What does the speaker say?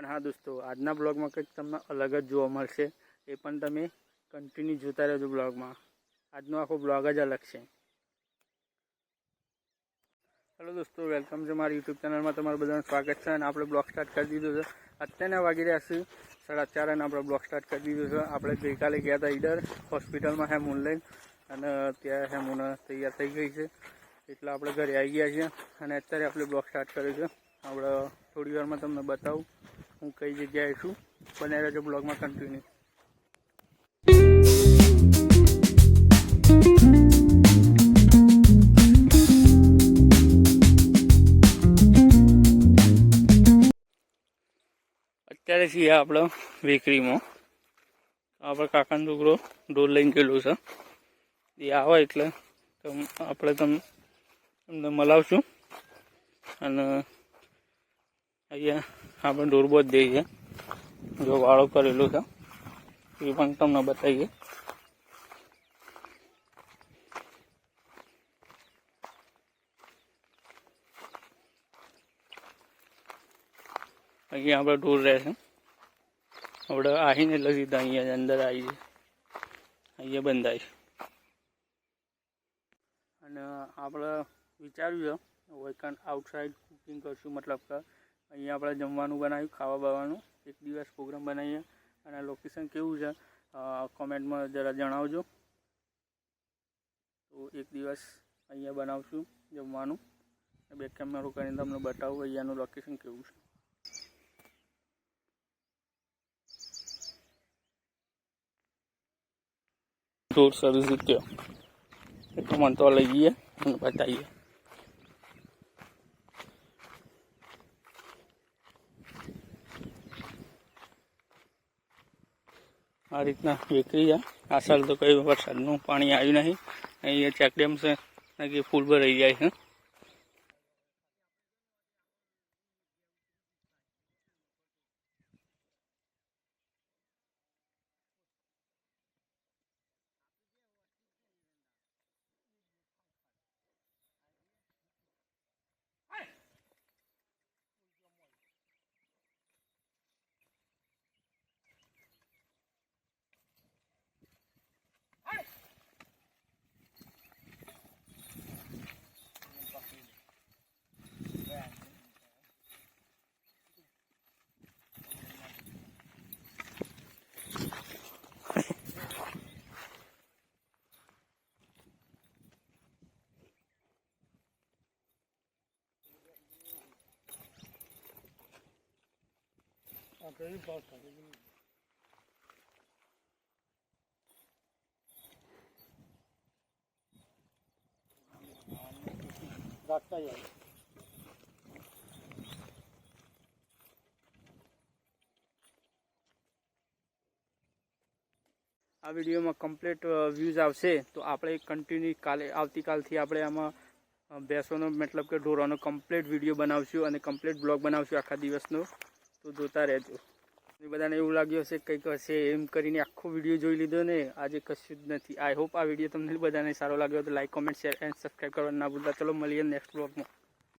हाँ दोस्तों, આજના બ્લોગમાં કંઈક તમને અલગ જ જોવા મળશે, એ પણ તમે કન્ટિન્યુ જોતા રહેજો બ્લોગમાં. આજનો આખો બ્લોગ જ અલગ છે. હેલો દોસ્તો, વેલકમ છે મારી યુટ્યુબ ચેનલમાં. તમારું બધાનું સ્વાગત છે. અને આપણે બ્લોગ સ્ટાર્ટ કરી દીધો છે. અત્યારના વાગી રહ્યા છે 4:30 અને આપણે બ્લોગ સ્ટાર્ટ કરી દીધો છે. આપણે ગઈકાલે ગયા હતા ઈડર હોસ્પિટલમાં હેમૂન લઈને, અને ત્યાં હેમૂન તૈયાર થઈ ગઈ છે, એટલે આપણે ઘરે આવી ગયા છીએ. અને અત્યારે આપણે બ્લોગ સ્ટાર્ટ કર્યો છે. આપણે થોડી વારમાં તમને બતાવું હું કઈ જગ્યાએ છું. બનાવી રહેજો બ્લોગમાં કન્ટિન્યુ. અત્યારે છીએ આપણે બેકરીમાં. આપણે કાકાનો છોકરો ઢોલ લઈને ગયેલો છે. એ આવે એટલે આપણે તમને મલાવશું. અને અહીંયા આપણે ઢોર બહુ જ દઈએ, જો વાળો કરેલો છે એ પણ તમને બતાવીએ. અહીંયા આપણે ઢોર રહે છે. આપણે આવીને એટલે સીધા અહીંયા અંદર આવી છે, અહીંયા બંધાય છે. અને આપણે વિચાર્યું છે વેકન આઉટસાઇડ કુકિંગ કરશું, મતલબ કે અહીંયા આપણે જમવાનું બનાવ્યું, ખાવા બાવાનું એક દિવસ પ્રોગ્રામ બનાવીએ. અને લોકેશન કેવું છે કોમેન્ટમાં જરા જણાવજો. તો એક દિવસ અહીંયા બનાવશું જમવાનું. બેક કેમેરો કરીને તમને બતાવું અહીંયાનું લોકેશન કેવું છે. ઢોર સર્વિસ થયો એટલે મને તો લઈ જઈએ અને બતાવીએ. આ રીતના બેકરી છે. આ સાલ તો કઈ વરસાદનું પાણી આવ્યું નહીં. અહીંયા ચેકડેમ છે કે ફૂલ ભરાઈ જાય છે. આ વિડીયોમાં કમ્પ્લીટ વ્યૂઝ આવશે તો આપણે કન્ટિન્યુ આવતીકાલથી આપણે આમાં ભેંસોનો મતલબ કે ઢોરોનો કમ્પ્લીટ વિડીયો બનાવશું અને કમ્પ્લીટ બ્લોગ બનાવશું આખા દિવસનો. તો જોતા રહેજો. એ બધાને એવું લાગ્યું હશે કંઈક હશે એમ કરીને આખો વિડીયો જોઈ લીધો ને, આજે કશું જ નથી. આઈ હોપ આ વિડીયો તમને બધાને સારો લાગ્યો તો like, comment, share and subscribe કરવાનું ના ભૂલતા. ચલો મળીએ નેક્સ્ટ બ્લોગમાં.